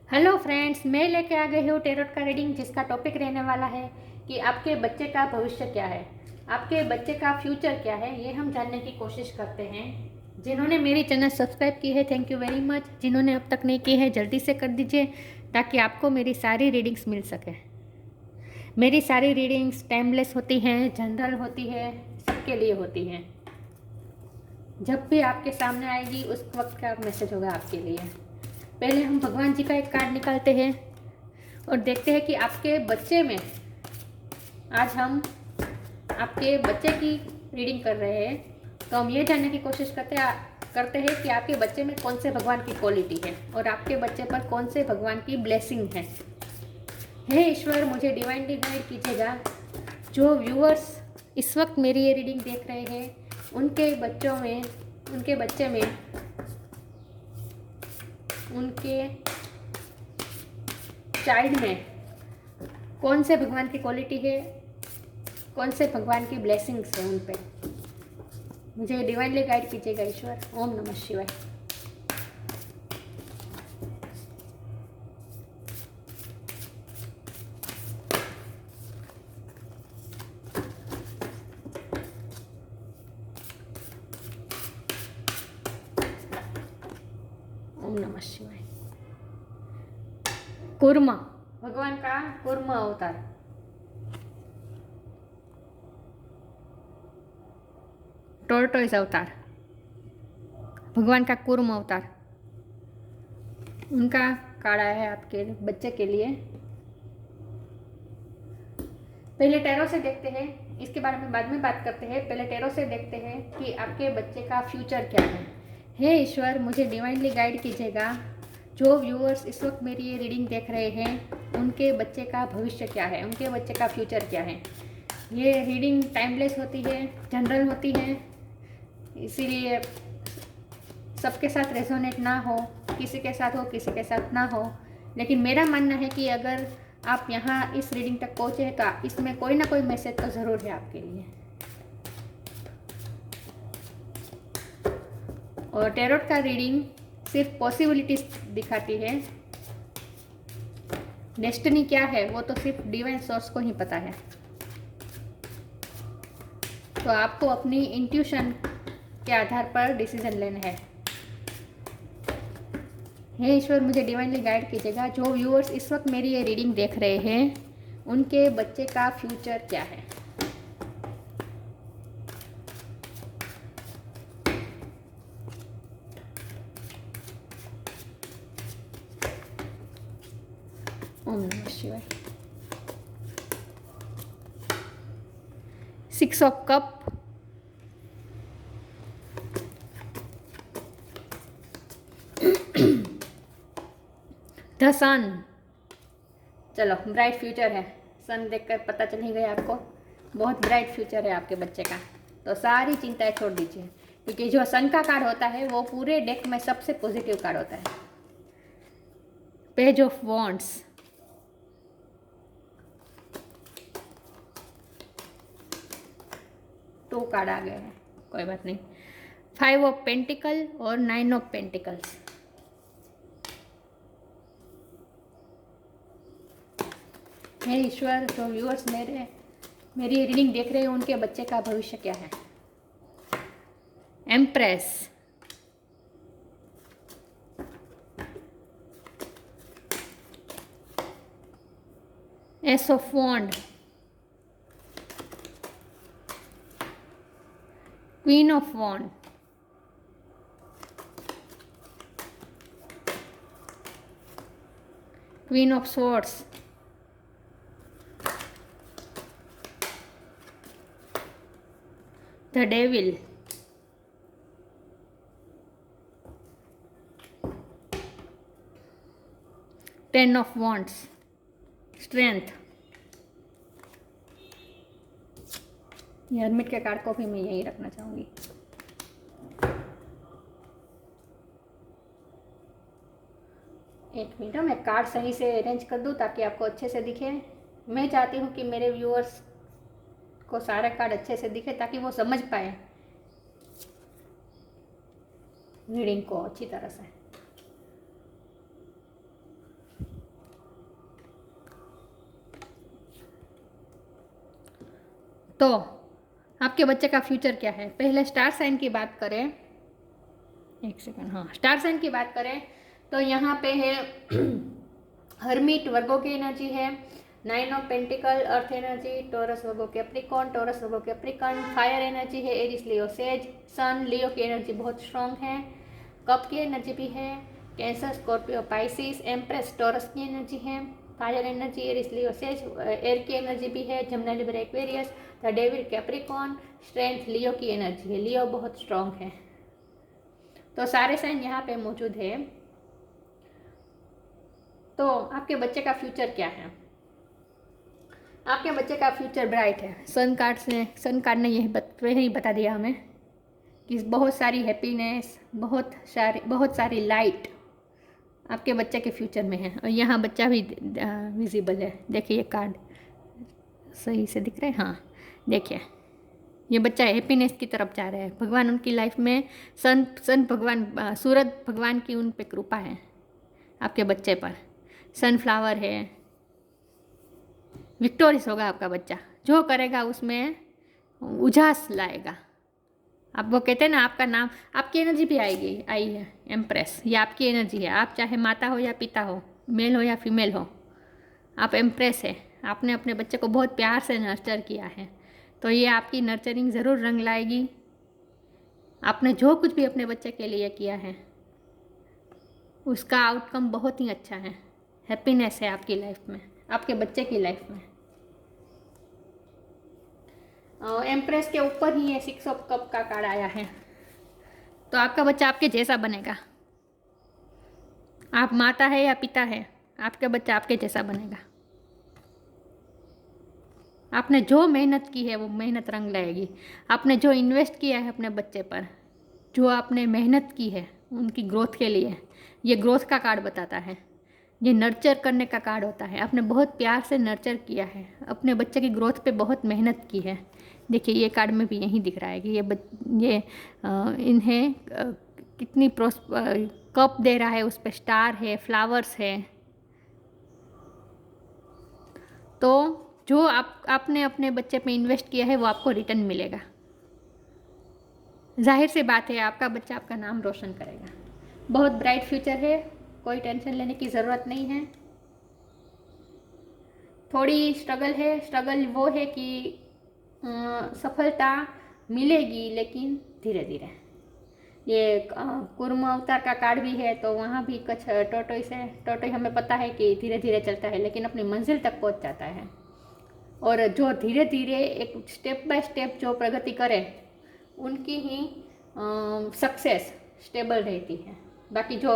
Hello friends, मैं लेके आ गई हूँ टेरोट का रीडिंग, जिसका टॉपिक रहने वाला है कि आपके बच्चे का भविष्य क्या है, आपके बच्चे का फ्यूचर क्या है। ये हम जानने की कोशिश करते हैं। जिन्होंने मेरी चैनल सब्सक्राइब की है, थैंक यू वेरी मच। जिन्होंने अब तक नहीं की है, जल्दी से कर दीजिए ताकि आपको मेरी सारी रीडिंग्स मिल सके। मेरी सारी रीडिंग्स टाइमलेस होती हैं, जनरल होती है, सबके लिए होती हैं। जब भी आपके सामने आएगी उस वक्त का मैसेज होगा आपके लिए। पहले हम भगवान जी का एक कार्ड निकालते हैं और देखते हैं कि आपके बच्चे में, आज हम आपके बच्चे की रीडिंग कर रहे हैं, तो हम ये जानने की कोशिश करते हैं कि आपके बच्चे में कौन से भगवान की क्वालिटी है और आपके बच्चे पर कौन से भगवान की ब्लेसिंग है। हे ईश्वर, मुझे डिवाइनली गाइड कीजिएगा। जो व्यूअर्स इस वक्त मेरी ये रीडिंग देख रहे हैं, उनके बच्चों में, उनके बच्चे में, उनके चाइल्ड में कौन से भगवान की क्वालिटी है, कौन से भगवान की ब्लेसिंग्स है उन पे। मुझे डिवाइनली गाइड कीजिएगा ईश्वर। ओम नमः शिवाय। ओम नमः शिवाय। कूर्म, भगवान का कूर्म अवतार। टोर्टोइज अवतार, भगवान का कूर्म अवतार। उनका कार्ड आया है आपके बच्चे के लिए। पहले टैरो से देखते हैं, इसके बारे में बाद में बात करते हैं। पहले टैरो से देखते हैं कि आपके बच्चे का फ्यूचर क्या है। हे ईश्वर, मुझे डिवाइनली गाइड कीजिएगा। जो व्यूअर्स इस वक्त मेरी ये रीडिंग देख रहे हैं, उनके बच्चे का भविष्य क्या है, उनके बच्चे का फ्यूचर क्या है। ये रीडिंग टाइमलेस होती है, जनरल होती है, इसीलिए सबके साथ रेजोनेट ना हो, किसी के साथ हो किसी के साथ ना हो। लेकिन मेरा मानना है कि अगर आप यहाँ इस रीडिंग तक पहुँचे हैं तो इसमें कोई ना कोई मैसेज तो ज़रूर है आपके लिए। और टैरोट का रीडिंग सिर्फ पॉसिबिलिटीज दिखाती है, डेस्टिनी क्या है वो तो सिर्फ डिवाइन सोर्स को ही पता है। तो आपको अपनी इंट्यूशन के आधार पर डिसीजन लेना है। हे ईश्वर, मुझे डिवाइनली गाइड कीजिएगा। जो व्यूअर्स इस वक्त मेरी ये रीडिंग देख रहे हैं, उनके बच्चे का फ्यूचर क्या है। ओम नमः शिवाय। 6 ऑफ कप, द सन। चलो, ब्राइट फ्यूचर है। सन देखकर पता चल ही गया आपको, बहुत ब्राइट फ्यूचर है आपके बच्चे का। तो सारी चिंताएं छोड़ दीजिए, क्योंकि जो सन का कार्ड होता है वो पूरे डेक में सबसे पॉजिटिव कार्ड होता है। पेज ऑफ वॉन्ड्स, 2 कार्ड आ गए हैं, कोई बात नहीं। 5 ऑफ पेंटिकल और 9 ऑफ पेंटिकल्स। हे ईश्वर, जो व्यूअर्स मेरी रीडिंग देख रहे हैं, उनके बच्चे का भविष्य क्या है। Empress, ace of wand, queen of wand, queen of swords, the devil, ten of wands, strength. ये हर्मिट के कार्ड को भी मैं यही रखना चाहूँगी। एक मिनट, मैं कार्ड सही से अरेंज कर दूँ ताकि आपको अच्छे से दिखे। मैं चाहती हूँ कि मेरे व्यूअर्स को सारे कार्ड अच्छे से दिखे ताकि वो समझ पाए रीडिंग को अच्छी तरह से। तो आपके बच्चे का फ्यूचर क्या है? पहले स्टार साइन की बात करें, एक सेकंड, हाँ, स्टार साइन की बात करें तो यहाँ पे है हर्मिट वर्गो की एनर्जी है, 9 of pentacle earth energy, Taurus Virgo Capricorn, Taurus Virgo Capricorn, fire energy है, एरिस लियो सेज, सन लियो की एनर्जी बहुत स्ट्रॉन्ग है, कप की एनर्जी भी है, Cancer Scorpio Pisces, empress Taurus की एनर्जी है, fire energy Aries Leo Sag, air की एनर्जी भी है, जमुना Libra Aquarius, the devil Capricorn, strength Leo की एनर्जी है, लियो बहुत स्ट्रॉन्ग है। तो सारे साइन यहाँ पे मौजूद है। तो आपके बच्चे का फ्यूचर क्या है? आपके बच्चे का फ्यूचर ब्राइट है। सन कार्ड ने यही बता दिया हमें कि बहुत सारी हैप्पीनेस, बहुत सारी लाइट आपके बच्चे के फ्यूचर में है। और यहाँ बच्चा भी विजिबल है, देखिए ये कार्ड सही से दिख रहा है, हाँ देखिए ये बच्चा हैप्पीनेस की तरफ जा रहा है। भगवान उनकी लाइफ में सन भगवान, सूरज भगवान की उन पे कृपा है आपके बच्चे पर। सनफ्लावर है, विक्टोरियस होगा आपका बच्चा, जो करेगा उसमें उजास लाएगा। आप वो कहते हैं ना, आपका नाम, आपकी एनर्जी भी आई है एम्प्रेस, ये आपकी एनर्जी है। आप चाहे माता हो या पिता हो, मेल हो या फीमेल हो, आप एम्प्रेस है। आपने अपने बच्चे को बहुत प्यार से नर्चर किया है, तो ये आपकी नर्चरिंग ज़रूर रंग लाएगी। आपने जो कुछ भी अपने बच्चे के लिए किया है उसका आउटकम बहुत ही अच्छा है। हैप्पीनेस है आपकी लाइफ में, आपके बच्चे की लाइफ में। एम्प्रेस के ऊपर ही ये 6 ऑफ कप का कार्ड आया है। तो आपका बच्चा आपके जैसा बनेगा। आप माता है या पिता है, आपका बच्चा आपके जैसा बनेगा। आपने जो मेहनत की है वो मेहनत रंग लाएगी। आपने जो इन्वेस्ट किया है अपने बच्चे पर, जो आपने मेहनत की है उनकी ग्रोथ के लिए, ये ग्रोथ का कार्ड बताता है। ये नर्चर करने का कार्ड होता है। आपने बहुत प्यार से नर्चर किया है, अपने बच्चे की ग्रोथ पे बहुत मेहनत की है। देखिए ये कार्ड में भी यही दिख रहा है कि इन्हें कितनी कप दे रहा है, उस पर स्टार है, फ्लावर्स है। तो जो आपने अपने बच्चे पे इन्वेस्ट किया है वो आपको रिटर्न मिलेगा। जाहिर सी बात है आपका बच्चा आपका नाम रोशन करेगा। बहुत ब्राइट फ्यूचर है, कोई टेंशन लेने की ज़रूरत नहीं है। थोड़ी स्ट्रगल है, स्ट्रगल वो है कि सफलता मिलेगी लेकिन धीरे धीरे। ये कुर्म अवतार का कार्ड भी है, तो वहाँ भी कुछ टोटोइस है। टोटोई हमें पता है कि धीरे धीरे चलता है लेकिन अपनी मंजिल तक पहुँच जाता है। और जो धीरे धीरे एक स्टेप बाय स्टेप जो प्रगति करे उनकी ही सक्सेस स्टेबल रहती है। बाकी जो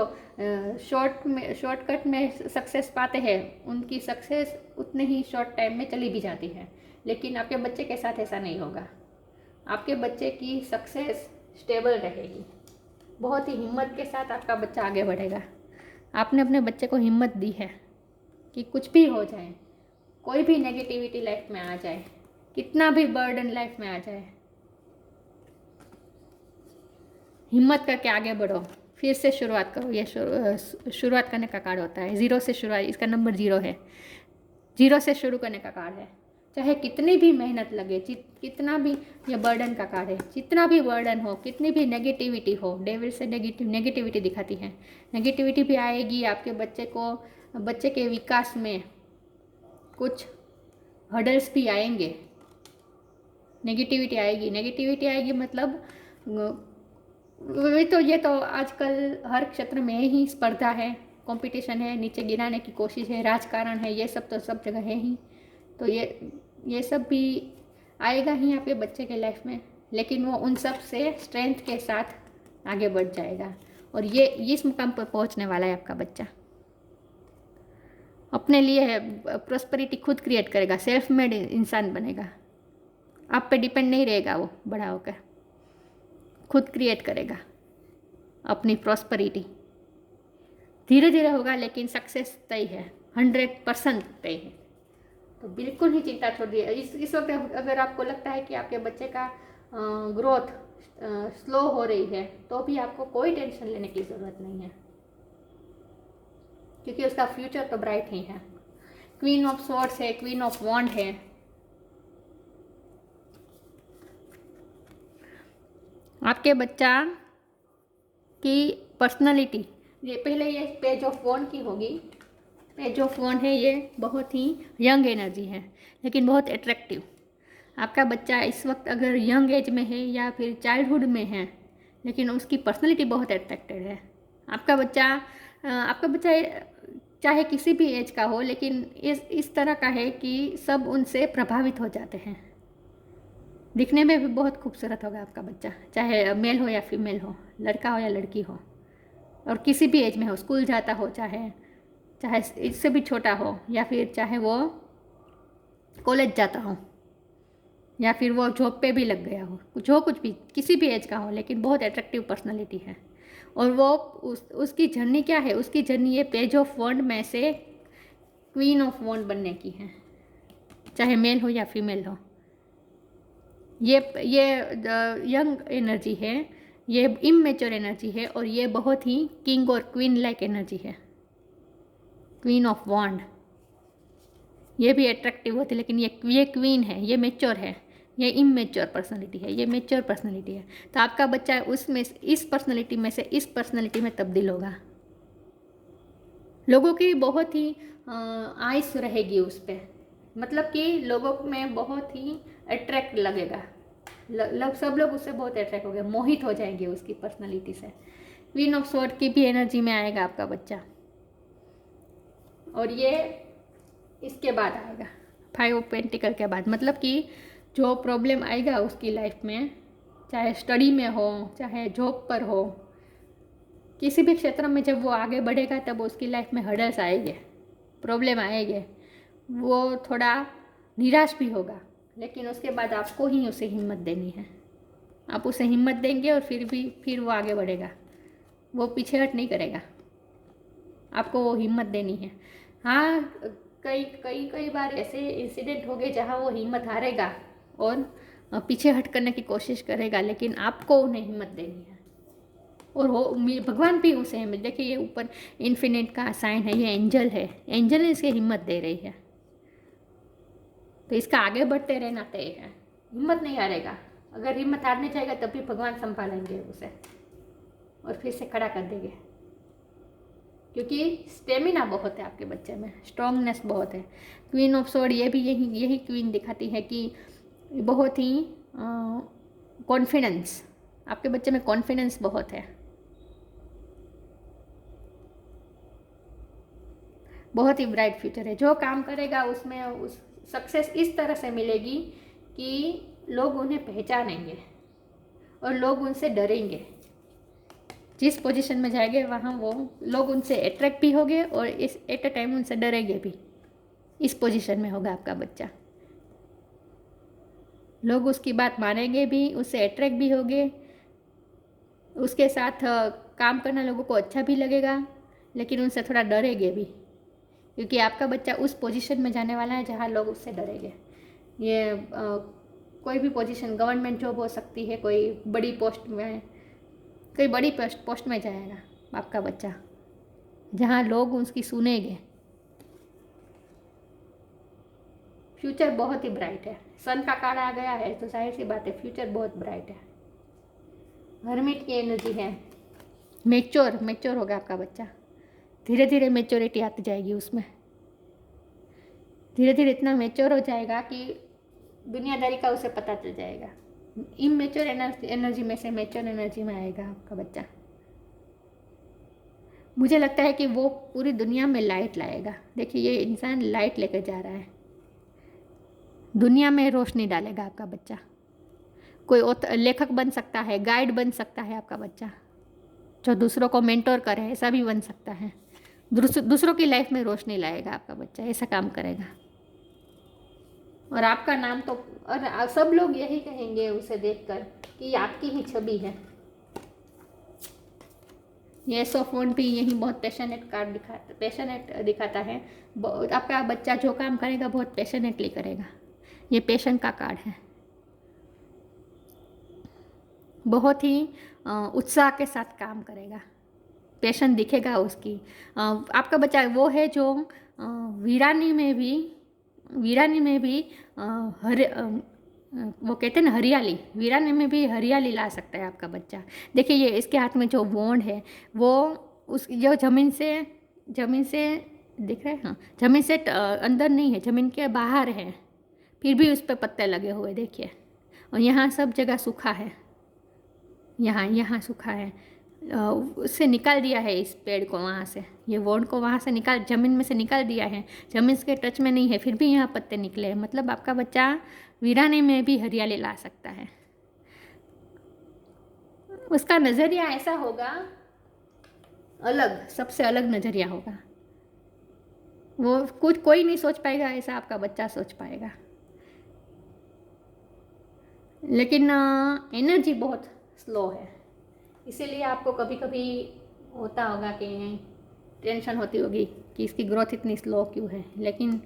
शॉर्टकट में सक्सेस पाते हैं उनकी सक्सेस उतने ही शॉर्ट टाइम में चली भी जाती है। लेकिन आपके बच्चे के साथ ऐसा नहीं होगा। आपके बच्चे की सक्सेस स्टेबल रहेगी। बहुत ही हिम्मत के साथ आपका बच्चा आगे बढ़ेगा। आपने अपने बच्चे को हिम्मत दी है कि कुछ भी हो जाए, कोई भी नेगेटिविटी लाइफ में आ जाए, कितना भी बर्डन लाइफ में आ जाए, हिम्मत करके आगे बढ़ो, फिर से शुरुआत करो। ये शुरुआत करने का कार्ड होता है। 0 से शुरुआत, इसका नंबर 0 है। 0 से शुरू करने का कार्ड है। चाहे कितनी भी मेहनत लगे, कितना भी, ये बर्डन का कार्ड है। जितना भी बर्डन हो, कितनी भी नेगेटिविटी हो, डेविल से नेगेटिविटी दिखाती है। नेगेटिविटी भी आएगी आपके बच्चे के विकास में, कुछ हर्डल्स भी आएंगे। नेगेटिविटी आएगी मतलब ये तो आजकल हर क्षेत्र में ही स्पर्धा है, कंपटीशन है, नीचे गिराने की कोशिश है, राजकारण है, ये सब तो सब जगह है ही। तो ये सब भी आएगा ही आपके बच्चे के लाइफ में, लेकिन वो उन सब से स्ट्रेंथ के साथ आगे बढ़ जाएगा। और ये इस मुकाम पर पहुंचने वाला है आपका बच्चा। अपने लिए प्रॉस्पेरिटी खुद क्रिएट करेगा, सेल्फ मेड इंसान बनेगा। आप पे डिपेंड नहीं रहेगा, वो बड़ा होकर खुद क्रिएट करेगा अपनी प्रॉस्पेरिटी। धीरे धीरे होगा लेकिन सक्सेस तय है, 100% तय है। तो बिल्कुल ही चिंता छोड़ दिए। इस वक्त अगर आपको लगता है कि आपके बच्चे का ग्रोथ स्लो हो रही है, तो भी आपको कोई टेंशन लेने की ज़रूरत नहीं है, क्योंकि उसका फ्यूचर तो ब्राइट ही है। क्वीन ऑफ स्वॉर्ड्स है, क्वीन ऑफ वॉन्ड है, आपके बच्चा की पर्सनालिटी, ये पहले ये पेज ऑफ वन की होगी। पेज ऑफ वन है, ये बहुत ही यंग एनर्जी है लेकिन बहुत अट्रैक्टिव। आपका बच्चा इस वक्त अगर यंग एज में है या फिर चाइल्डहुड में है, लेकिन उसकी पर्सनालिटी बहुत अट्रैक्टेड है। आपका बच्चा चाहे किसी भी एज का हो, लेकिन इस तरह का है कि सब उनसे प्रभावित हो जाते हैं। दिखने में भी बहुत खूबसूरत होगा आपका बच्चा, चाहे मेल हो या फीमेल हो, लड़का हो या लड़की हो, और किसी भी एज में हो, स्कूल जाता हो, चाहे इससे भी छोटा हो, या फिर चाहे वो कॉलेज जाता हो, या फिर वो जॉब पे भी लग गया हो, कुछ भी, किसी भी एज का हो, लेकिन बहुत अट्रैक्टिव पर्सनालिटी है। और वो उसकी जर्नी क्या है, उसकी जर्नी ये पेज ऑफ वंड में से क्वीन ऑफ वंड बनने की है, चाहे मेल हो या फीमेल हो। ये यंग एनर्जी है, ये इमैच्योर एनर्जी है, और ये बहुत ही किंग और क्वीन लाइक एनर्जी है, क्वीन ऑफ वॉन्ड। ये भी अट्रैक्टिव होती है, लेकिन ये क्वीन है, ये मैच्योर है, ये इमैच्योर पर्सनालिटी है, ये मैच्योर पर्सनालिटी है। तो आपका बच्चा उसमें इस पर्सनालिटी में से इस पर्सनालिटी में तब्दील होगा। लोगों की बहुत ही आइस रहेगी उस पर, मतलब कि लोगों में बहुत ही अट्रैक्ट लगेगा, सब लोग उससे बहुत अट्रैक्ट हो गए, मोहित हो जाएंगे उसकी पर्सनालिटी से। क्वीन ऑफ स्वॉर्ड की भी एनर्जी में आएगा आपका बच्चा, और ये इसके बाद आएगा 5 ऑफ पेंटिकल के बाद। मतलब कि जो प्रॉब्लम आएगा उसकी लाइफ में, चाहे स्टडी में हो, चाहे जॉब पर हो, किसी भी क्षेत्र में जब वो आगे बढ़ेगा तब उसकी लाइफ में हर्डल्स आएंगे, प्रॉब्लम आएंगे, वो थोड़ा निराश भी होगा, लेकिन उसके बाद आपको ही उसे हिम्मत देनी है। आप उसे हिम्मत देंगे और फिर वो आगे बढ़ेगा, वो पीछे हट नहीं करेगा, आपको वो हिम्मत देनी है। हाँ, कई बार ऐसे इंसिडेंट हो गए जहाँ वो हिम्मत हारेगा और पीछे हट करने की कोशिश करेगा, लेकिन आपको उन्हें हिम्मत देनी है। और वो भगवान भी उसे हिम्मत, देखिए ये ऊपर इन्फिनिट का साइन है, ये एंजल है, एंजल इसे हिम्मत दे रही है, तो इसका आगे बढ़ते रहना तय है, हिम्मत नहीं हारेगा। अगर हिम्मत हारने जाएगा तब भी भगवान संभालेंगे उसे और फिर से खड़ा कर देंगे, क्योंकि स्टेमिना बहुत है आपके बच्चे में, स्ट्रॉन्गनेस बहुत है। क्वीन ऑफ स्वॉर्ड ये भी यही क्वीन दिखाती है कि बहुत ही कॉन्फिडेंस, आपके बच्चे में कॉन्फिडेंस बहुत है, बहुत ही ब्राइट फ्यूचर है। जो काम करेगा उसमें उस सक्सेस इस तरह से मिलेगी कि लोग उन्हें पहचानेंगे और लोग उनसे डरेंगे। जिस पोजीशन में जाएंगे वहाँ वो लोग उनसे अट्रैक्ट भी होंगे और इस एट अ टाइम उनसे डरेंगे भी। इस पोजीशन में होगा आपका बच्चा, लोग उसकी बात मानेंगे भी, उससे अट्रैक्ट भी होंगे, उसके साथ काम करना लोगों को अच्छा भी लगेगा, लेकिन उनसे थोड़ा डरेंगे भी, क्योंकि आपका बच्चा उस पोजीशन में जाने वाला है जहाँ लोग उससे डरेंगे। ये कोई भी पोजीशन, गवर्नमेंट जॉब हो सकती है, कोई बड़ी पोस्ट में जाएगा आपका बच्चा, जहाँ लोग उसकी सुनेंगे। फ्यूचर बहुत ही ब्राइट है, सन का कार्ड आ गया है तो जाहिर सी बात है फ्यूचर बहुत ब्राइट है। हर्मिट की एनर्जी है, मैच्योर होगा आपका बच्चा, धीरे धीरे मैच्योरिटी आती जाएगी उसमें, धीरे धीरे इतना मैच्योर हो जाएगा कि दुनियादारी का उसे पता चल जाएगा। इमैच्योर एनर्जी में से मैच्योर एनर्जी में आएगा आपका बच्चा। मुझे लगता है कि वो पूरी दुनिया में लाइट लाएगा। देखिए ये इंसान लाइट लेकर जा रहा है, दुनिया में रोशनी डालेगा आपका बच्चा। कोई लेखक बन सकता है, गाइड बन सकता है आपका बच्चा, जो दूसरों को मेंटोर करे, ऐसा भी बन सकता है। दूसरों की लाइफ में रोशनी लाएगा आपका बच्चा, ऐसा काम करेगा। और आपका नाम तो, और सब लोग यही कहेंगे उसे देखकर कि आपकी ही छवि है। ये सोफोन भी यही बहुत पैशनेट दिखाता है। आपका बच्चा जो काम करेगा बहुत पैशनेटली करेगा, ये पैशन का कार्ड है। बहुत ही उत्साह के साथ काम करेगा, पैशन दिखेगा उसकी। आपका बच्चा वो है जो वीरानी में भी वो कहते हैं ना हरियाली, वीराने में भी हरियाली ला सकता है आपका बच्चा। देखिए ये इसके हाथ में जो वॉन्ड है वो उस जो ज़मीन से दिख रहा है, हाँ ज़मीन से अंदर नहीं है, ज़मीन के बाहर है, फिर भी उस पर पत्ते लगे हुए देखिए। और यहाँ सब जगह सूखा है, यहाँ सूखा है। उससे निकाल दिया है इस पेड़ को वहाँ से, ये वॉन्ड को वहाँ से निकाल, ज़मीन में से निकाल दिया है, ज़मीन के टच में नहीं है, फिर भी यहाँ पत्ते निकले हैं। मतलब आपका बच्चा वीराने में भी हरियाली ला सकता है। उसका नज़रिया ऐसा होगा, अलग, सबसे अलग नज़रिया होगा। वो कुछ कोई नहीं सोच पाएगा ऐसा आपका बच्चा सोच पाएगा। लेकिन एनर्जी बहुत स्लो है, इसीलिए आपको कभी कभी होता होगा कि टेंशन होती होगी कि इसकी ग्रोथ इतनी स्लो क्यों है। लेकिन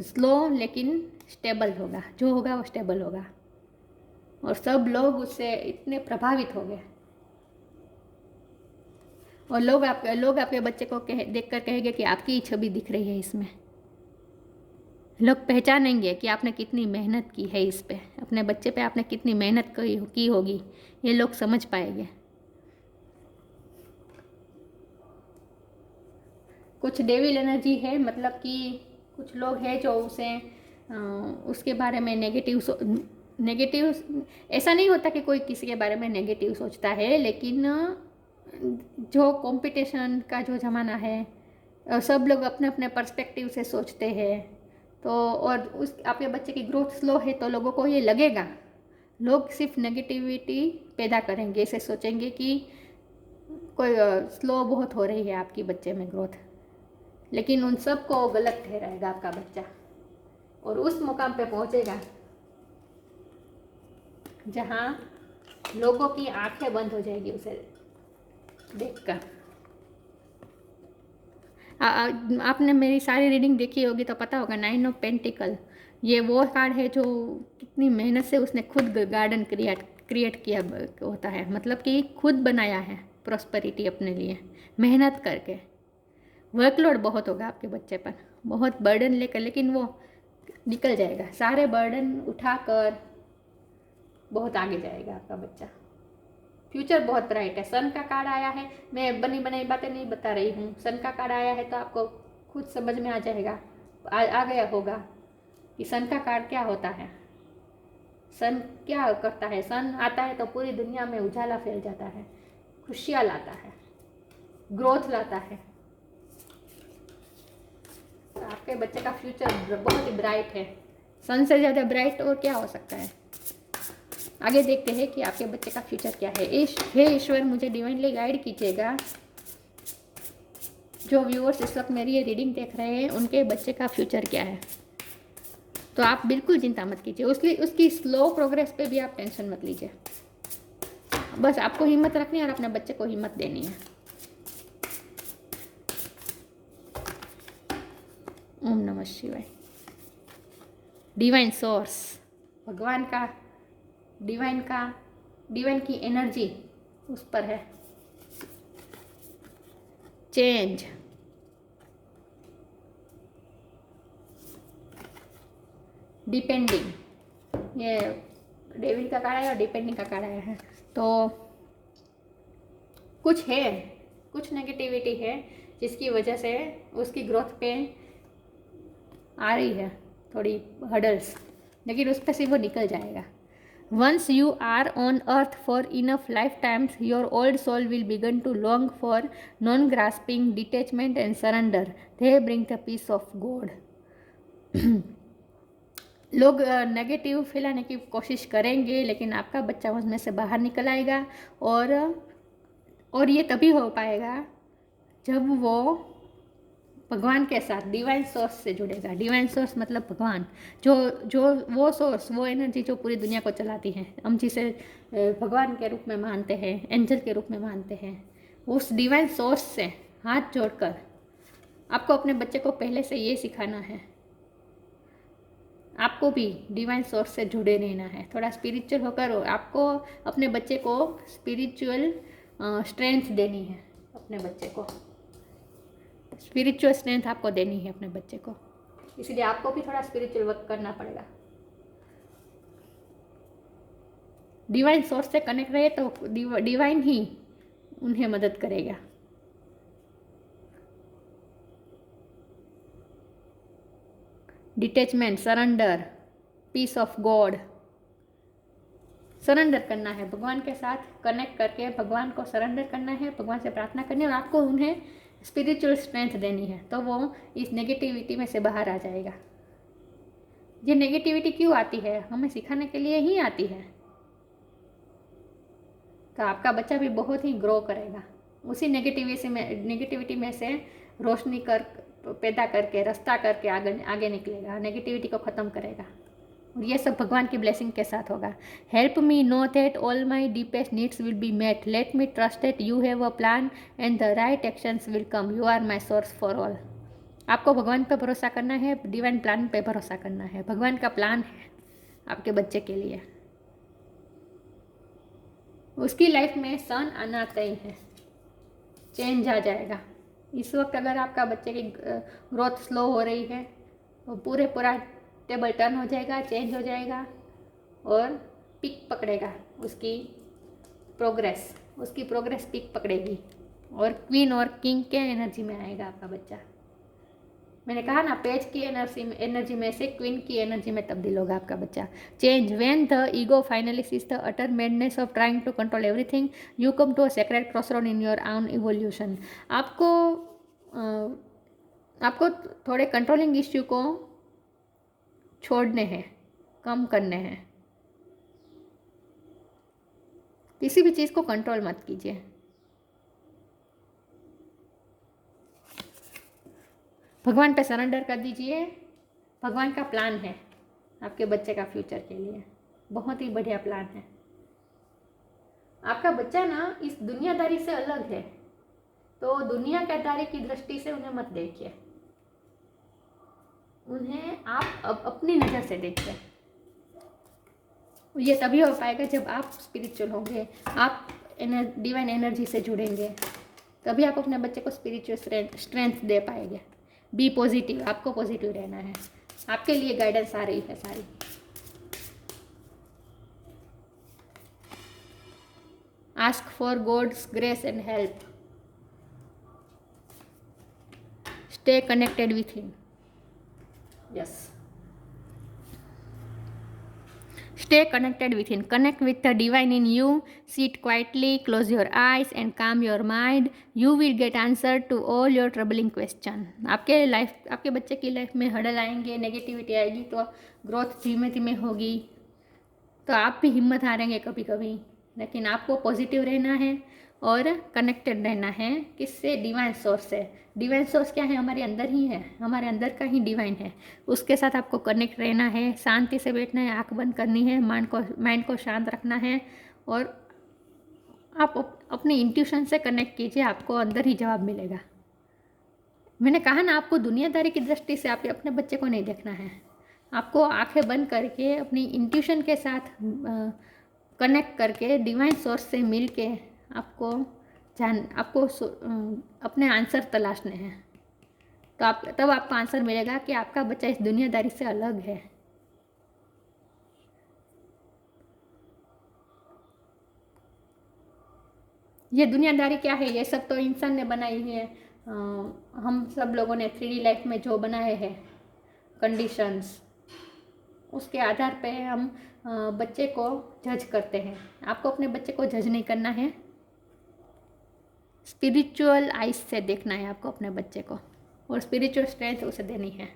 स्लो लेकिन स्टेबल होगा, जो होगा वो स्टेबल होगा। और सब लोग उससे इतने प्रभावित हो गए, और लोग आपके बच्चे को देखकर कहेंगे कि आपकी ही छवि दिख रही है इसमें। लोग पहचानेंगे कि आपने कितनी मेहनत की है इस पे, अपने बच्चे पे आपने कितनी मेहनत की होगी, ये लोग समझ पाएंगे। कुछ डेविल एनर्जी है, मतलब कि कुछ लोग हैं जो उसके बारे में नेगेटिव ऐसा नहीं होता कि कोई किसी के बारे में नेगेटिव सोचता है, लेकिन जो कंपटीशन का जो ज़माना है, सब लोग अपने अपने पर्सपेक्टिव से सोचते हैं। तो और आपके बच्चे की ग्रोथ स्लो है तो लोगों को ये लगेगा, लोग सिर्फ नेगेटिविटी पैदा करेंगे, ऐसे सोचेंगे कि कोई स्लो बहुत हो रही है आपकी बच्चे में ग्रोथ। लेकिन उन सब को गलत ठहराएगा आपका बच्चा, और उस मुकाम पे पहुंचेगा जहां लोगों की आंखें बंद हो जाएगी उसे देखकर। आपने मेरी सारी रीडिंग देखी होगी तो पता होगा 9 ऑफ पेंटिकल, ये वो कार्ड है जो कितनी मेहनत से उसने खुद गार्डन क्रिएट किया होता है, मतलब कि खुद बनाया है प्रॉस्पेरिटी अपने लिए मेहनत करके। वर्कलोड बहुत होगा आपके बच्चे पर, बहुत बर्डन लेकर, लेकिन वो निकल जाएगा, सारे बर्डन उठाकर बहुत आगे जाएगा आपका बच्चा। फ्यूचर बहुत ब्राइट है। सन का कार्ड आया है, मैं बनी बनाई बातें नहीं बता रही हूँ, सन का कार्ड आया है तो आपको खुद समझ में आ जाएगा, आ गया होगा कि सन का कार्ड क्या होता है। सन क्या करता है, सन आता है तो पूरी दुनिया में उजाला फैल जाता है, खुशियाँ लाता है, ग्रोथ लाता है। तो आपके बच्चे का फ्यूचर बहुत ही ब्राइट है, सन से ज़्यादा ब्राइट और क्या हो सकता है। आगे देखते हैं कि आपके बच्चे का फ्यूचर क्या है। हे ईश्वर, मुझे डिवाइनली गाइड कीजिएगा। जो व्यूअर्स इस वक्त मेरी ये रीडिंग देख रहे हैं उनके बच्चे का फ्यूचर क्या है। तो आप बिल्कुल चिंता मत कीजिए, उसकी स्लो प्रोग्रेस पे भी आप टेंशन मत लीजिए। बस आपको हिम्मत रखनी है और अपने बच्चे को हिम्मत देनी है। ओम नमः शिवाय। डिवाइन सोर्स, भगवान का डिवाइन की एनर्जी उस पर है। चेंज, डिपेंडिंग, ये डेविल का कार्ड आया और डिपेंडिंग का कार्ड आया है। तो कुछ नेगेटिविटी है जिसकी वजह से उसकी ग्रोथ पे आ रही है थोड़ी हर्डल्स, लेकिन उस पर से वो निकल जाएगा। Once you are on earth for enough lifetimes, your old soul will begin to long for non-grasping, detachment and surrender. They bring the peace of God. लोग नेगेटिव फैलाने की कोशिश करेंगे, लेकिन आपका बच्चा उसमें से बाहर निकल आएगा। और ये तभी हो पाएगा जब वो भगवान के साथ डिवाइन सोर्स से जुड़ेगा। डिवाइन सोर्स मतलब भगवान, जो वो सोर्स, वो एनर्जी जो पूरी दुनिया को चलाती है, हम जिसे भगवान के रूप में मानते हैं, एंजल के रूप में मानते हैं, उस डिवाइन सोर्स से हाथ जोड़कर आपको अपने बच्चे को पहले से ये सिखाना है। आपको भी डिवाइन सोर्स से जुड़े रहना है, थोड़ा स्पिरिचुअल होकर आपको अपने बच्चे को स्पिरिचुअल स्ट्रेंथ देनी है। अपने बच्चे को स्पिरिचुअल स्ट्रेंथ आपको देनी है अपने बच्चे को, इसलिए आपको भी थोड़ा स्पिरिचुअल वर्क करना पड़ेगा। डिवाइन सोर्स से कनेक्ट रहे तो डिवाइन ही उन्हें मदद करेगा। Detachment, surrender, peace of God, surrender करना है भगवान के साथ कनेक्ट करके, भगवान को सरेंडर करना है, भगवान से प्रार्थना करनी है और आपको उन्हें स्पिरिचुअल स्ट्रेंथ देनी है, तो वो इस नेगेटिविटी में से बाहर आ जाएगा। ये नेगेटिविटी क्यों आती है? हमें सिखाने के लिए ही आती है। तो आपका बच्चा भी बहुत ही ग्रो करेगा, उसी नेगेटिविटी में से रोशनी कर पैदा करके, रास्ता करके आगे निकलेगा, नेगेटिविटी को ख़त्म करेगा। और ये सब भगवान की ब्लेसिंग के साथ होगा। Help me know that all my deepest needs will be met, let me trust that you have a plan and the right actions will come, you are my source for all. आपको भगवान पर भरोसा करना है, divine plan पे भरोसा करना है। भगवान का प्लान है आपके बच्चे के लिए, उसकी लाइफ में सन आना तय है, चेंज आ जाएगा। इस वक्त अगर आपका बच्चे की ग्रोथ स्लो हो रही है तो पूरा टेबल टर्न हो जाएगा, चेंज हो जाएगा और पिक पकड़ेगा, उसकी प्रोग्रेस पिक पकड़ेगी और क्वीन और किंग के एनर्जी में आएगा आपका बच्चा। मैंने कहा ना, पेज की एनर्जी में से क्वीन की एनर्जी में तब्दील होगा आपका बच्चा। Change, when the ego finally cease the utter madness of trying to control everything, you come to a secret crossroad in your own evolution. आपको थोड़े कंट्रोलिंग इश्यू को छोड़ने हैं, कम करने हैं। किसी भी चीज़ को कंट्रोल मत कीजिए। भगवान पे सरेंडर कर दीजिए। भगवान का प्लान है आपके बच्चे का फ्यूचर के लिए, बहुत ही बढ़िया प्लान है। आपका बच्चा ना इस दुनियादारी से अलग है, तो दुनियादारी की दृष्टि से उन्हें मत देखिए, उन्हें आप अब अपनी नज़र से देखिए। ये तभी हो पाएगा जब आप स्पिरिचुअल होंगे, आप डिवाइन एनर्जी से जुड़ेंगे, तभी आप अपने बच्चे को स्पिरिचुअल स्ट्रेंथ दे पाएंगे। बी पॉजिटिव, आपको पॉजिटिव रहना है। आपके लिए गाइडेंस आ रही है सारी। Ask for God's grace and help, stay connected with him. Yes, stay connected with him, connect with the divine in you, sit quietly, close your eyes and calm your mind, you will get answer to all your troubling question। आपके बच्चे की life में hurdle आएंगे, negativity आएगी तो growth धीमे धीमे होगी, तो आप भी हिम्मत हारेंगे कभी कभी, लेकिन आपको पॉजिटिव रहना है और कनेक्टेड रहना है। किससे? डिवाइन सोर्स से। डिवाइन सोर्स क्या है? हमारे अंदर ही है, हमारे अंदर का ही डिवाइन है, उसके साथ आपको कनेक्ट रहना है, शांति से बैठना है, आंख बंद करनी है, माइंड को शांत रखना है और आप अपने इंट्यूशन से कनेक्ट कीजिए, आपको अंदर ही जवाब मिलेगा। मैंने कहा ना, आपको दुनियादारी की दृष्टि से आप अपने बच्चे को नहीं देखना है, आपको आंखें बंद करके अपनी इंट्यूशन के साथ कनेक्ट करके डिवाइन सोर्स से मिल के आपको अपने आंसर तलाशने हैं। तो तब आपको आंसर मिलेगा कि आपका बच्चा इस दुनियादारी से अलग है। ये दुनियादारी क्या है? ये सब तो इंसान ने बनाई है। हम सब लोगों ने 3D लाइफ में जो बनाए हैं कंडीशंस, उसके आधार पे हम बच्चे को जज करते हैं। आपको अपने बच्चे को जज नहीं करना है, स्पिरिचुअल आइज से देखना है आपको अपने बच्चे को, और स्पिरिचुअल स्ट्रेंथ उसे देनी है।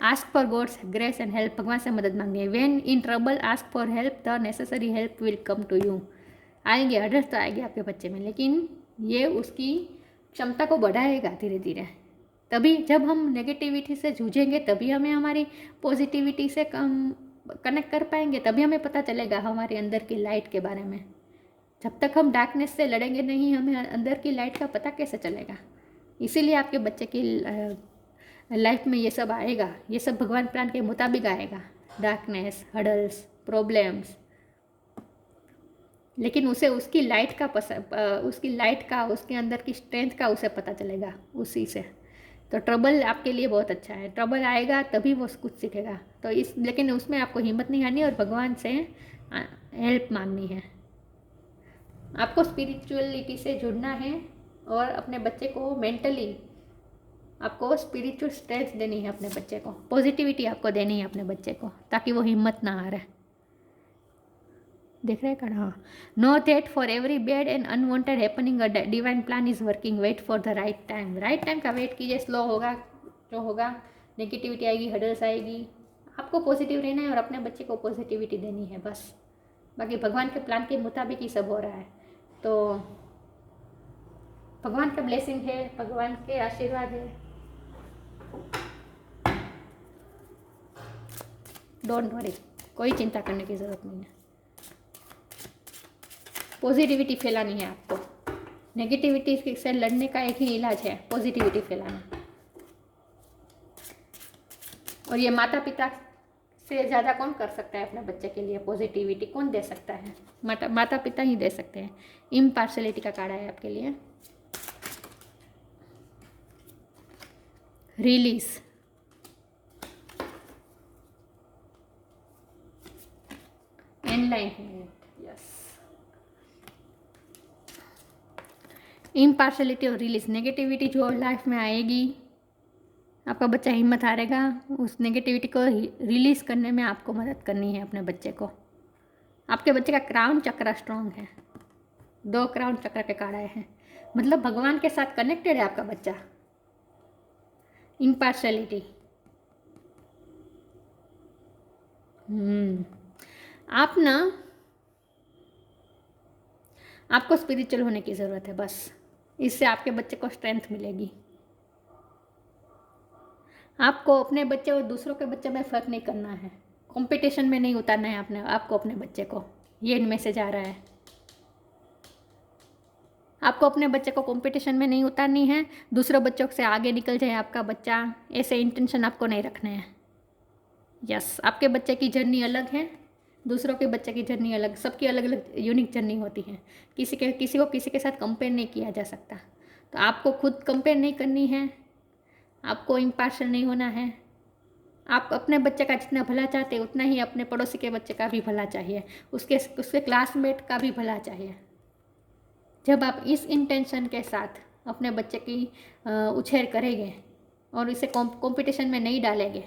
Ask for God's grace and help, भगवान से मदद मांगे। When in trouble ask for help, the necessary help will come to you. आएंगे हर्डल्स तो आएंगे आपके बच्चे में, लेकिन ये उसकी क्षमता को बढ़ाएगा धीरे धीरे। तभी जब हम नेगेटिविटी से जूझेंगे तभी हमें हमारी पॉजिटिविटी से कनेक्ट कर पाएंगे, तभी हमें पता चलेगा हमारे अंदर की लाइट के बारे में। जब तक हम डार्कनेस से लड़ेंगे नहीं, हमें अंदर की लाइट का पता कैसे चलेगा? इसीलिए आपके बच्चे की लाइफ में ये सब आएगा, ये सब भगवान प्लान के मुताबिक आएगा, डार्कनेस, हर्डल्स, प्रॉब्लम्स, लेकिन उसे उसकी लाइट का उसके अंदर की स्ट्रेंथ का उसे पता चलेगा उसी से। तो ट्रबल आपके लिए बहुत अच्छा है, ट्रबल आएगा तभी वो कुछ सीखेगा। तो लेकिन उसमें आपको हिम्मत नहीं हारनी और भगवान से हेल्प मांगनी है। आपको स्पिरिचुअलिटी से जुड़ना है और अपने बच्चे को मेंटली आपको स्पिरिचुअल स्ट्रेंथ देनी है, अपने बच्चे को पॉजिटिविटी आपको देनी है अपने बच्चे को, ताकि वो हिम्मत ना हारे। देख रहे हैं? हाँ। Know that for every bad and unwanted happening a divine plan is working, wait for the right time. Right time का वेट कीजिए, स्लो होगा जो होगा, नेगेटिविटी आएगी, हर्डल्स आएगी, आपको पॉजिटिव रहना है और अपने बच्चे को पॉजिटिविटी देनी है बस। बाकी भगवान के प्लान के मुताबिक ही सब हो रहा है, तो भगवान का ब्लेसिंग है, भगवान के आशीर्वाद है। डोंट वरी, कोई चिंता करने की ज़रूरत नहीं है। पॉजिटिविटी फैलानी है आपको, नेगेटिविटी से लड़ने का एक ही इलाज है, पॉजिटिविटी फैलाना। और ये माता पिता से ज़्यादा कौन कर सकता है अपने बच्चे के लिए? पॉजिटिविटी कौन दे सकता है? माता पिता ही दे सकते हैं। इम्पार्शलिटी का कार्ड है आपके लिए। Release, enlightenment, yes. इम्पार्शलिटी और रिलीज, नेगेटिविटी जो लाइफ में आएगी, आपका बच्चा हिम्मत हारेगा, उस नेगेटिविटी को रिलीज़ करने में आपको मदद करनी है अपने बच्चे को। आपके बच्चे का क्राउन चक्र स्ट्रॉन्ग है, 2 क्राउन चक्र के कार्ड आए हैं, मतलब भगवान के साथ कनेक्टेड है आपका बच्चा। इम्पार्शलिटी, आप ना, आपको स्पिरिचुअल होने की ज़रूरत है बस, इससे आपके बच्चे को स्ट्रेंथ मिलेगी। आपको अपने बच्चे और दूसरों के बच्चे में फ़र्क नहीं करना है, कंपटीशन में नहीं उतारना है आपको अपने बच्चे को। ये मैसेज आ रहा है, आपको अपने बच्चे को कंपटीशन में नहीं उतारनी है, दूसरों बच्चों से आगे निकल जाए आपका बच्चा, ऐसे इंटेंशन आपको नहीं रखने हैं। यस, आपके बच्चे की जर्नी अलग है, दूसरों के बच्चे की जर्नी अलग, सबकी अलग अलग यूनिक जर्नी होती है। किसी को किसी के साथ कंपेयर नहीं किया जा सकता, तो आपको खुद कंपेयर नहीं करनी है, आपको इम्पार्शल नहीं होना है। आप अपने बच्चे का जितना भला चाहते हैं उतना ही अपने पड़ोसी के बच्चे का भी भला चाहिए, उसके क्लासमेट का भी भला चाहिए। जब आप इस इंटेंशन के साथ अपने बच्चे की उछेर करेंगे और इसे कंपटीशन में नहीं डालेंगे,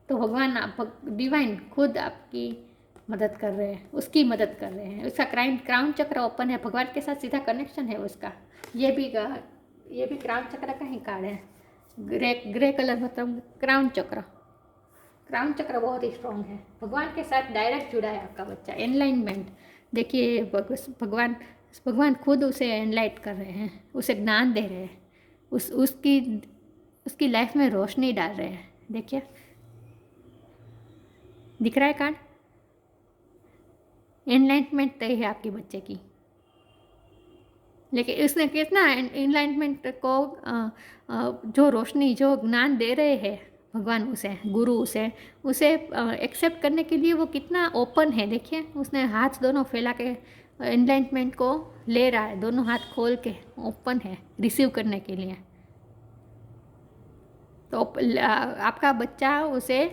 तो भगवान डिवाइन खुद आपकी मदद कर रहे हैं, उसकी मदद कर रहे हैं। उसका क्राउन चक्र ओपन है, भगवान के साथ सीधा कनेक्शन है उसका। ये भी क्राउन चक्र का ही कार्ड है, ग्रे कलर मतलब क्राउन चक्र बहुत ही स्ट्रॉन्ग है, भगवान के साथ डायरेक्ट जुड़ा है आपका बच्चा। एनलाइनमेंट, देखिए भगवान खुद उसे एनलाइट कर रहे हैं, उसे ज्ञान दे रहे हैं, उसकी लाइफ में रोशनी डाल रहे हैं। देखिए दिख रहा है कार्ड, एनलाइटमेंट तय है आपके बच्चे की। लेकिन उसने कितना एनलाइटमेंट को जो रोशनी, जो ज्ञान दे रहे हैं भगवान, गुरु उसे एक्सेप्ट करने के लिए वो कितना ओपन है। देखिए उसने हाथ दोनों फैला के एनलाइटमेंट को ले रहा है, दोनों हाथ खोल के ओपन है रिसीव करने के लिए। तो आपका बच्चा उसे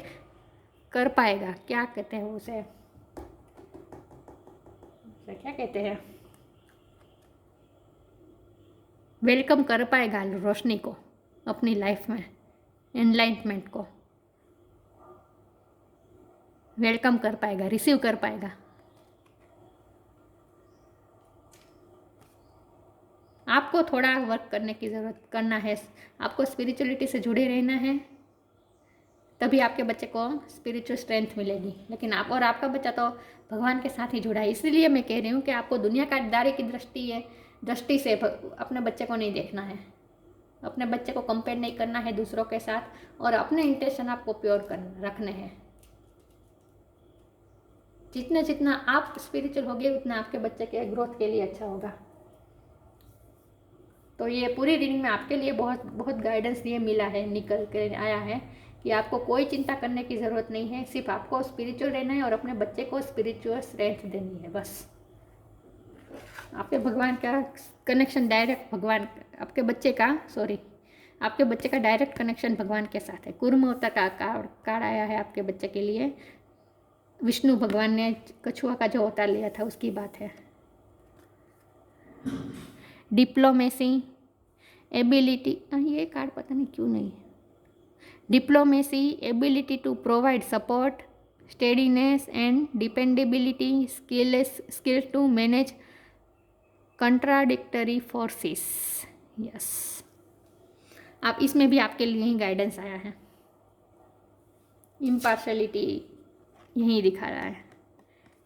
कर पाएगा। क्या कहते हैं उसे क्या कहते हैं, वेलकम कर पाएगा रोशनी को अपनी लाइफ में, एनलाइटमेंट को वेलकम कर पाएगा, रिसीव कर पाएगा। आपको थोड़ा वर्क करने की ज़रूरत करना है, आपको स्पिरिचुअलिटी से जुड़े रहना है, तभी आपके बच्चे को स्पिरिचुअल स्ट्रेंथ मिलेगी। लेकिन आपका बच्चा तो भगवान के साथ ही जुड़ा है। इसलिए मैं कह रही हूँ कि आपको दुनिया का दायरे की दृष्टि से अपने बच्चे को नहीं देखना है, अपने बच्चे को कंपेयर नहीं करना है दूसरों के साथ, और अपने इंटेंशन आपको प्योर रखने हैं। जितना आप स्पिरिचुअल होगे उतना आपके बच्चे के ग्रोथ के लिए अच्छा होगा। तो ये पूरी रीडिंग में आपके लिए बहुत बहुत गाइडेंस ये मिला है, निकल कर आया है कि आपको कोई चिंता करने की ज़रूरत नहीं है, सिर्फ आपको स्पिरिचुअल रहना है और अपने बच्चे को स्पिरिचुअल स्ट्रेंथ देनी है बस। आपके भगवान का कनेक्शन डायरेक्ट आपके बच्चे का डायरेक्ट कनेक्शन भगवान के साथ है। कुर्म अवतार का कार्ड आया है आपके बच्चे के लिए। विष्णु भगवान ने कछुआ का जो अवतार लिया था उसकी बात है। डिप्लोमेसी, एबिलिटी, ये कार्ड पता नहीं क्यों नहीं है। Diplomacy, ability to provide support, steadiness and dependability, skill to manage contradictory forces. Yes, आप इसमें भी आपके लिए ही गाइडेंस आया है। इम्पार्शलिटी यहीं दिखा रहा है।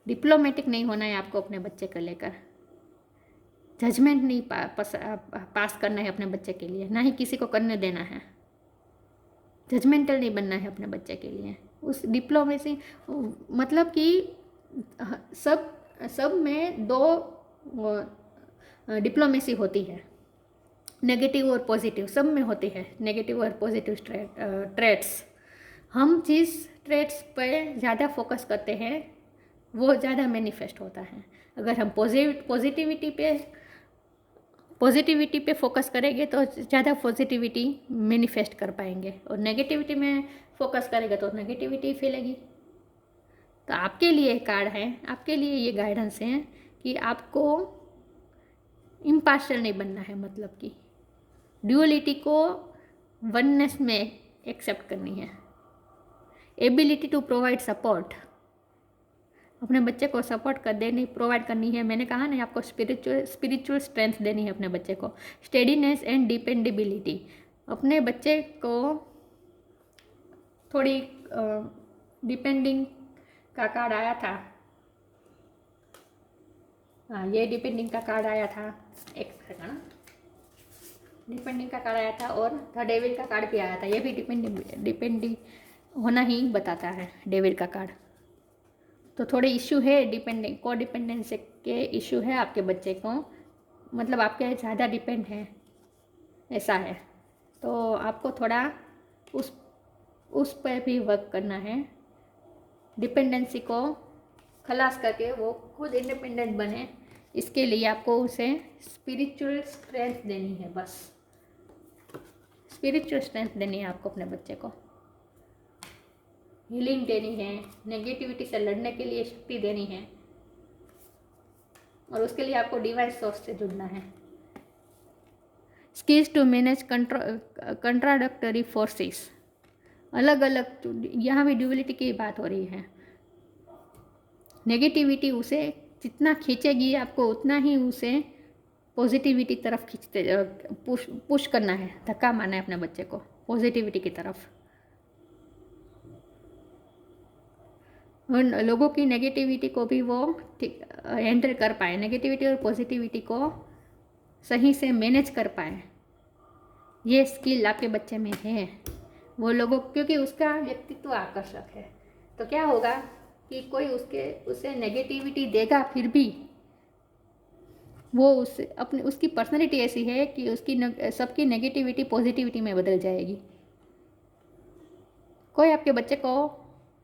डिप्लोमेटिक नहीं होना है आपको अपने बच्चे को लेकर। जजमेंट नहीं पास करना है अपने बच्चे के लिए, ना ही किसी को करने देना है। जजमेंटल नहीं बनना है अपने बच्चे के लिए। उस डिप्लोमेसी मतलब कि सब में दो डिप्लोमेसी होती है, नेगेटिव और पॉजिटिव सब में होती है। नेगेटिव और पॉजिटिव ट्रेट्स, हम जिस ट्रेट्स पर ज़्यादा फोकस करते हैं वो ज़्यादा मैनिफेस्ट होता है। अगर हम पॉजिटिविटी पे फोकस करेंगे तो ज़्यादा पॉजिटिविटी मैनिफेस्ट कर पाएंगे, और नेगेटिविटी में फोकस करेंगे तो नेगेटिविटी फैलेगी। तो आपके लिए कार्ड है, आपके लिए ये गाइडेंस है कि आपको इम्पार्शियल नहीं बनना है, मतलब कि ड्यूअलिटी को वननेस में एक्सेप्ट करनी है। एबिलिटी टू प्रोवाइड सपोर्ट, अपने बच्चे को सपोर्ट कर देनी, प्रोवाइड करनी है। मैंने कहा ना आपको स्पिरिचुअल स्ट्रेंथ देनी है अपने बच्चे को। स्टेडीनेस एंड डिपेंडेबिलिटी, अपने बच्चे को थोड़ी डिपेंडिंग का कार्ड आया था। हाँ, ये डिपेंडिंग का कार्ड आया था, एक सेकंड, डिपेंडिंग का कार्ड आया था और द डेविल का कार्ड भी आया था। ये भी डिपेंडिंग होना ही बताता है डेविल का कार्ड। तो थोड़े इश्यू है, को डिपेंडेंसी के इश्यू है आपके बच्चे को, मतलब आपके ज़्यादा डिपेंड है, ऐसा है। तो आपको थोड़ा उस पर भी वर्क करना है। डिपेंडेंसी को खलास करके वो खुद इंडिपेंडेंट बने, इसके लिए आपको उसे स्पिरिचुअल स्ट्रेंथ देनी है। बस स्पिरिचुअल स्ट्रेंथ देनी है आपको अपने बच्चे को, हीलिंग देनी है, नेगेटिविटी से लड़ने के लिए शक्ति देनी है, और उसके लिए आपको डिवाइन सोर्स से जुड़ना है। स्किल्स टू मैनेज कंट्राडक्टरी फोर्सेस, अलग अलग, यहाँ भी ड्यूअलिटी की बात हो रही है। नेगेटिविटी उसे जितना खींचेगी आपको उतना ही उसे पॉजिटिविटी तरफ पुश करना है, धक्का मारना है अपने बच्चे को पॉजिटिविटी की तरफ। उन लोगों की नेगेटिविटी को भी वो हैंडल कर पाए, नेगेटिविटी और पॉजिटिविटी को सही से मैनेज कर पाए। ये स्किल आपके बच्चे में है। वो लोगों, क्योंकि उसका व्यक्तित्व आकर्षक है, तो क्या होगा कि कोई उसे नेगेटिविटी देगा, फिर भी वो उसकी पर्सनैलिटी ऐसी है कि उसकी सबकी नेगेटिविटी पॉजिटिविटी में बदल जाएगी। कोई आपके बच्चे को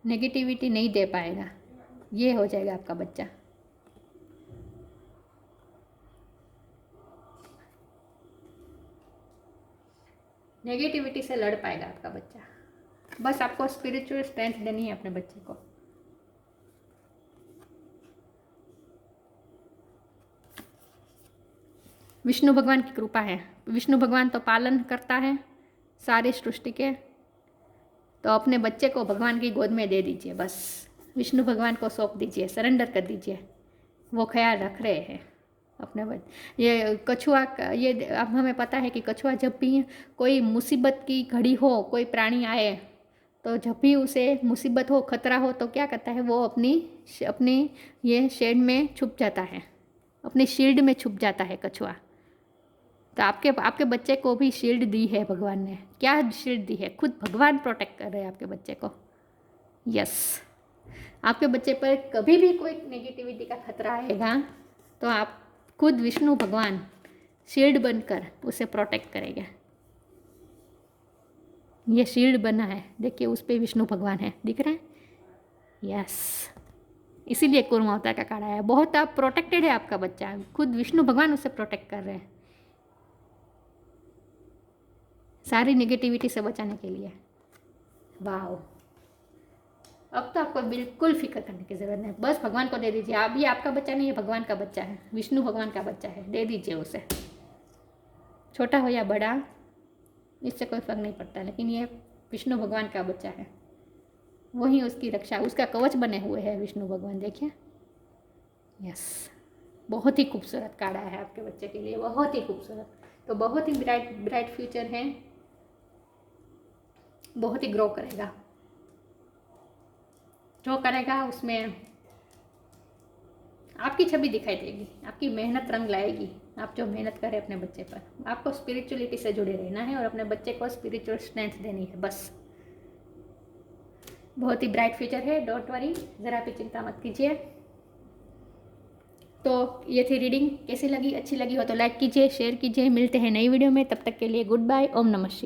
नेगेटिविटी नहीं दे पाएगा, ये हो जाएगा आपका बच्चा। नेगेटिविटी से लड़ पाएगा आपका बच्चा। बस आपको स्पिरिचुअल स्ट्रेंथ देनी है अपने बच्चे को। विष्णु भगवान की कृपा है। विष्णु भगवान तो पालन करता है सारी सृष्टि के, तो अपने बच्चे को भगवान की गोद में दे दीजिए। बस विष्णु भगवान को सौंप दीजिए, सरेंडर कर दीजिए, वो ख्याल रख रहे हैं अपने बच्चे। ये कछुआ, ये अब हमें पता है कि कछुआ जब भी कोई मुसीबत की घड़ी हो, कोई प्राणी आए, तो जब भी उसे मुसीबत हो, खतरा हो, तो क्या करता है, वो अपनी ये शेड में छुप जाता है, अपनी शील्ड में छुप जाता है कछुआ। तो आपके बच्चे को भी शील्ड दी है भगवान ने। क्या शील्ड दी है? खुद भगवान प्रोटेक्ट कर रहे हैं आपके बच्चे को। यस, आपके बच्चे पर कभी भी कोई नेगेटिविटी का खतरा आएगा तो आप खुद विष्णु भगवान शील्ड बनकर उसे प्रोटेक्ट करेंगे। ये शील्ड बना है, देखिए उस पर विष्णु भगवान है, दिख रहे हैं। यस, इसीलिए कूर्मा अवतार का कार्ड आया। बहुत आप प्रोटेक्टेड है आपका बच्चा, खुद विष्णु भगवान उसे प्रोटेक्ट कर रहे हैं सारी नेगेटिविटी से बचाने के लिए। वाह, अब तो आपको बिल्कुल फिक्र करने की ज़रूरत नहीं, बस भगवान को दे दीजिए। आप भी आपका बच्चा नहीं है, भगवान का बच्चा है, विष्णु भगवान का बच्चा है, दे दीजिए उसे। छोटा हो या बड़ा इससे कोई फर्क नहीं पड़ता, लेकिन ये विष्णु भगवान का बच्चा है, वही उसकी रक्षा, उसका कवच बने हुए हैं विष्णु भगवान। देखिए, यस, बहुत ही खूबसूरत कार्ड आया है आपके बच्चे के लिए, बहुत ही खूबसूरत। तो बहुत ही ब्राइट फ्यूचर है, बहुत ही ग्रो करेगा, जो करेगा उसमें आपकी छवि दिखाई देगी, आपकी मेहनत रंग लाएगी। आप जो मेहनत करें अपने बच्चे पर, आपको स्पिरिचुअलिटी से जुड़े रहना है और अपने बच्चे को स्पिरिचुअल स्ट्रेंथ देनी है बस। बहुत ही ब्राइट फ्यूचर है, डोंट वरी, ज़रा भी चिंता मत कीजिए। तो ये थी रीडिंग, कैसी लगी? अच्छी लगी हो तो लाइक कीजिए, शेयर कीजिए। मिलते हैं नई वीडियो में, तब तक के लिए गुड बाय, ओम नमः शिवाय।